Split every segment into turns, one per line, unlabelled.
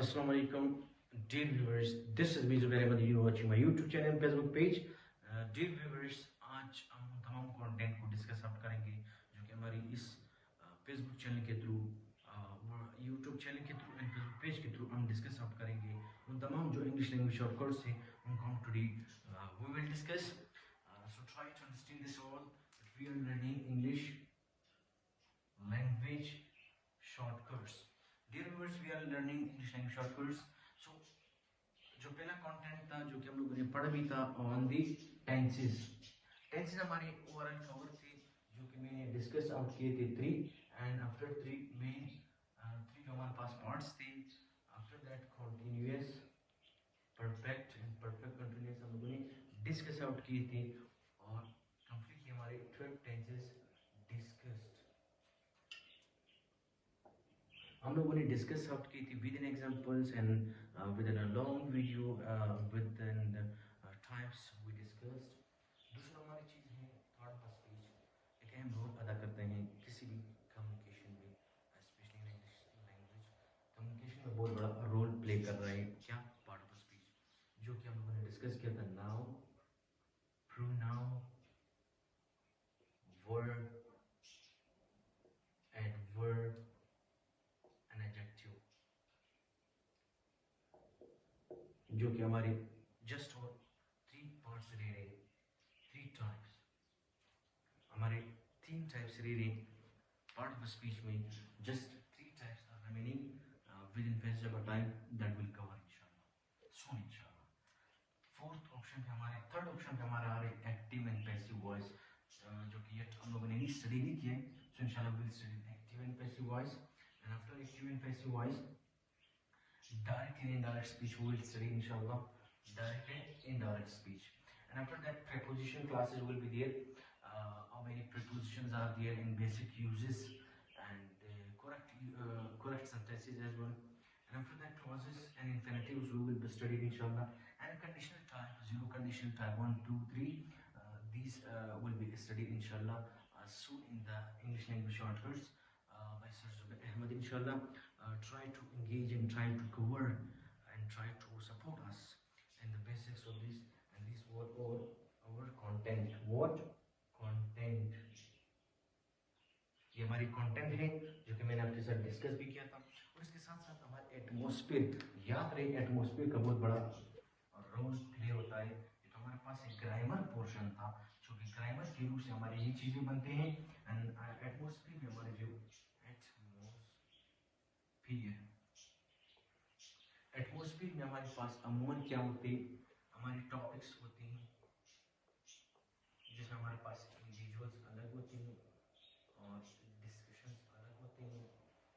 Assalamu alaikum, dear viewers. This is Mizu Ahmed. You are watching my YouTube channel and Facebook page. Dear viewers, आज हम तमाम content को discuss out करेंगे जो कि हमारी इस फेसबुक चैनल के थ्रू, यूट्यूब चैनल के थ्रू एंड फेसबुक पेज के थ्रू हम डिस्कस आउट करेंगे। उन तमाम जो इंग्लिश लैंग्वेज शॉर्टकट्स हैं उनको हम today we will discuss. So try to understand this all that we are learning English language shortcuts. Dear viewers, we are learning English language shortcuts. So जो पहला content था जो कि हम लोगों ने पढ़ा भी था ऑन दी टेंसेस। टेंसेस हमारे ओवरऑल कवर थे जो कि मैंने डिस्कस आउट किए थे 3 एंड आफ्टर 3 मेन 3 जो हमारे पास पार्ट्स थे। After that continuous, perfect and perfect continuous हम लोगों ने डिस्कस आउट किए थे और कंप्लीटली हमारे 12 टेंसेस डिस्कस्ड हम लोगों ने डिस्कस आउट की थी within examples and within a long video within types we discussed. दूसरा हमारी चीज़ है थर्ड पर्सन स्पीच, एक अहम रोल अदा करते हैं किसी भी कम्युनिकेशन में, specially in English language communication में बहुत बड़ा रोल प्ले कर रहा है। क्या? पार्ट ऑफ स्पीच, जो कि हम लोगों ने डिस्कस किया था noun, pronoun, verb, adverb and adjective, जो कि हमारे जस्ट और 3 पार्ट्स रह रहे, 3 टाइप्स, हमारे 3 टाइप्स रह रहे पार्ट ऑफ स्पीच में। Just 3 types are remaining within passage of time that will cover इंशाल्लाह सून इंशाल्लाह। फोर्थ ऑप्शन पे हमारे, थर्ड ऑप्शन पे हमारा आ रहा है एक्टिव एंड पैसिव वॉइस, जो कि ये हम लोगों ने स्टडी नहीं किया है। सो इंशाल्लाह will study active and passive voice and after active and passive voice direct and indirect speech we will study inshallah, direct and indirect speech. And after that preposition classes will be there, how many prepositions are there in basic uses and correct sentences as well. And after that clauses and infinitives we will be studied inshallah, and conditional type, 0 conditional type, 1 2 3, these will be studied inshallah soon in the English language shortcuts by Sir Zubair Ahmed inshallah. Try to engage and try to cover and try to support us in the basics of this, and this what our content, what content, ये हमारी content है जो कि मैंने आपके साथ discuss भी किया था। और इसके साथ साथ हमारे एटमॉस्फेयर, याद रहे एटमॉस्फेयर का बहुत बड़ा रोल प्ले होता है। तो हमारे पास एक ग्रामर पोर्शन था जो कि ग्रामर के रूप से हमारे ये चीजें बनते हैं। एंड एटमॉस्फेयर में हमारे जो एटमॉस्फेयर में हमारे पास अमूमन क्या होते हैं, हमारे टॉपिक्स होते हैं जिसमें हमारे पास इंडिविजुअल्स अलग होते हैं और डिस्कशंस अलग होते हैं।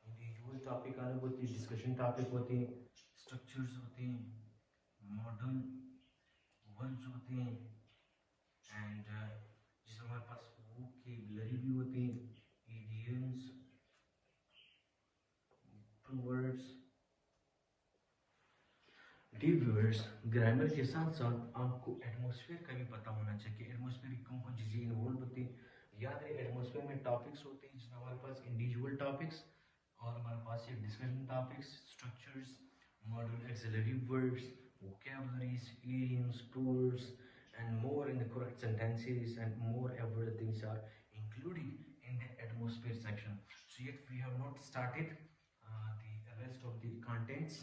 इंडिविजुअल टॉपिक अलग होते हैं, डिस्कशन टॉपिक होते हैं, स्ट्रक्चर्स होते हैं, मॉडल वर्ब्स होते हैं, एंड जिसमें हमारे पास वोकैबुलरी भी होते हैं, idioms, proverbs. Dear viewers, grammar के साथ साथ आपको एटमॉस्फेयर का भी पता होना चाहिए कि एटमॉस्फेयर कौन कौन चीजें इन्वॉल्व होती हैं। याद रहे एटमॉस्फेयर में टॉपिक्स होते हैं जिसमें हमारे पास इंडिविजुअल टॉपिक्स और हमारे पास ये discussion topics, structures, model, axillary verbs, vocabularies, idioms, proverbs and more in the correct sentences and more everything are included in the atmosphere section. So yet we have not started the rest of the contents,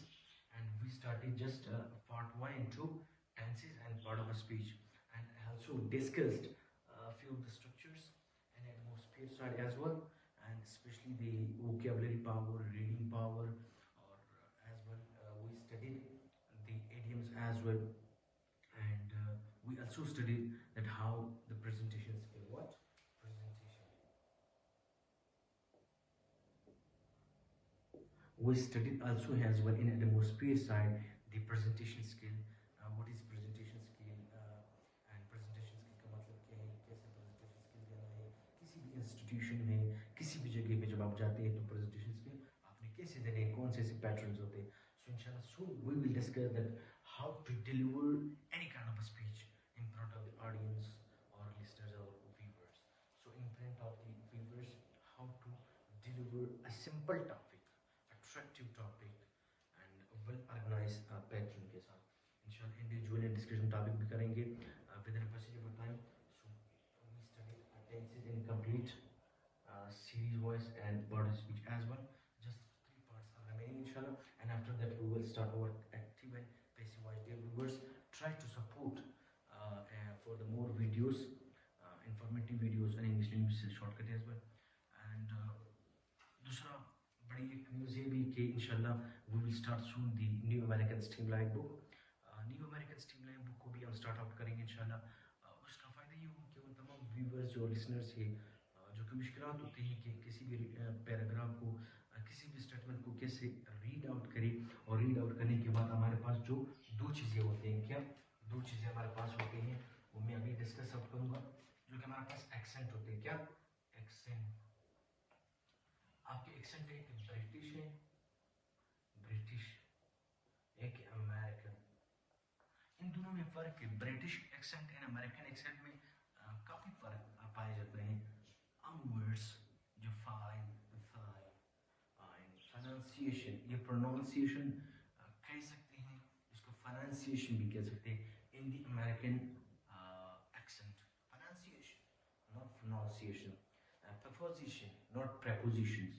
and we started just part 1 and 2 tenses and part of a speech, and also discussed a few of the structures and atmosphere side as well, and especially the vocabulary power, reading power, or as well we studied the idioms as well, and we also studied that how the presentation skill, what presentation, we studied also as well in atmosphere side the presentation skill, what is presentation skill, and presentation skill का मतलब क्या है, कैसे presentation skill देना है किसी भी institution में, किसी भी जगह पे जब आप जाते हैं तो presentation skill आपने कैसे देने हैं, कौन से ऐसे पैटर्न्स होते हैं। So inshallah soon we will discuss that how to deliver any kind of a speech in front of the audience or listeners or viewers. So in front of the viewers, how to deliver a simple topic, attractive topic, and well organise packing के साथ इंशाल्लाह individual and description topic भी करेंगे within percentage time. So we study tenses in complete series voice and body speech as well. Just three parts are remaining inshallah, and after that we will start our active and passive voice. Dear viewers, try to support for the more videos, informative videos and English language shortcut as well. And दूसरा बड़ी एक news ये भी कि इंशाल्लाह we will start soon the new American streamline book. New American streamline book को भी हम स्टार्ट आउट करेंगे इंशाल्लाह. उसका फ़ायदा ये होगा कि उन तमाम व्यूवर्स जो लिसनर्स है जो कि मुश्किलात होती हैं कि किसी भी पैराग्राफ को किसी भी स्टेटमेंट को कैसे रीड आउट करें, और रीड आउट करने के बाद हमारे पास जो दो चीज़ें होती हैं, क्या दो चीज़ें हमारे पास होती हैं वो मैं अभी डिस्कस आउट करूँगा. जो कि हमारे पास एक्सेंट होते हैं. क्या एक्सेंट? आपके एक्सेंट एक ब्रिटिश है, ब्रिटिश, एक अमेरिकन. इन दोनों में फ़र्क है. British accent and American accent में काफ़ी फ़र्क पाए जाते हैं. वर्ड्स जो फाइन प्रोनाउंसिएशन, ये प्रोनाउंसिएशन कह सकते हैं, इसको प्रोनाउंसिएशन भी कह सकते हैं. In the American accent pronunciation not pronunciation, preposition not prepositions.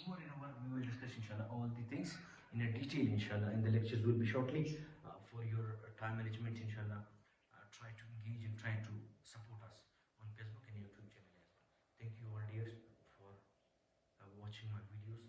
More and more we will discuss inshallah all the things in a detail inshallah in the lectures will be shortly. For your time management inshallah, try to engage and try to support us on Facebook and YouTube channel as well. Thank you all dears for watching my videos.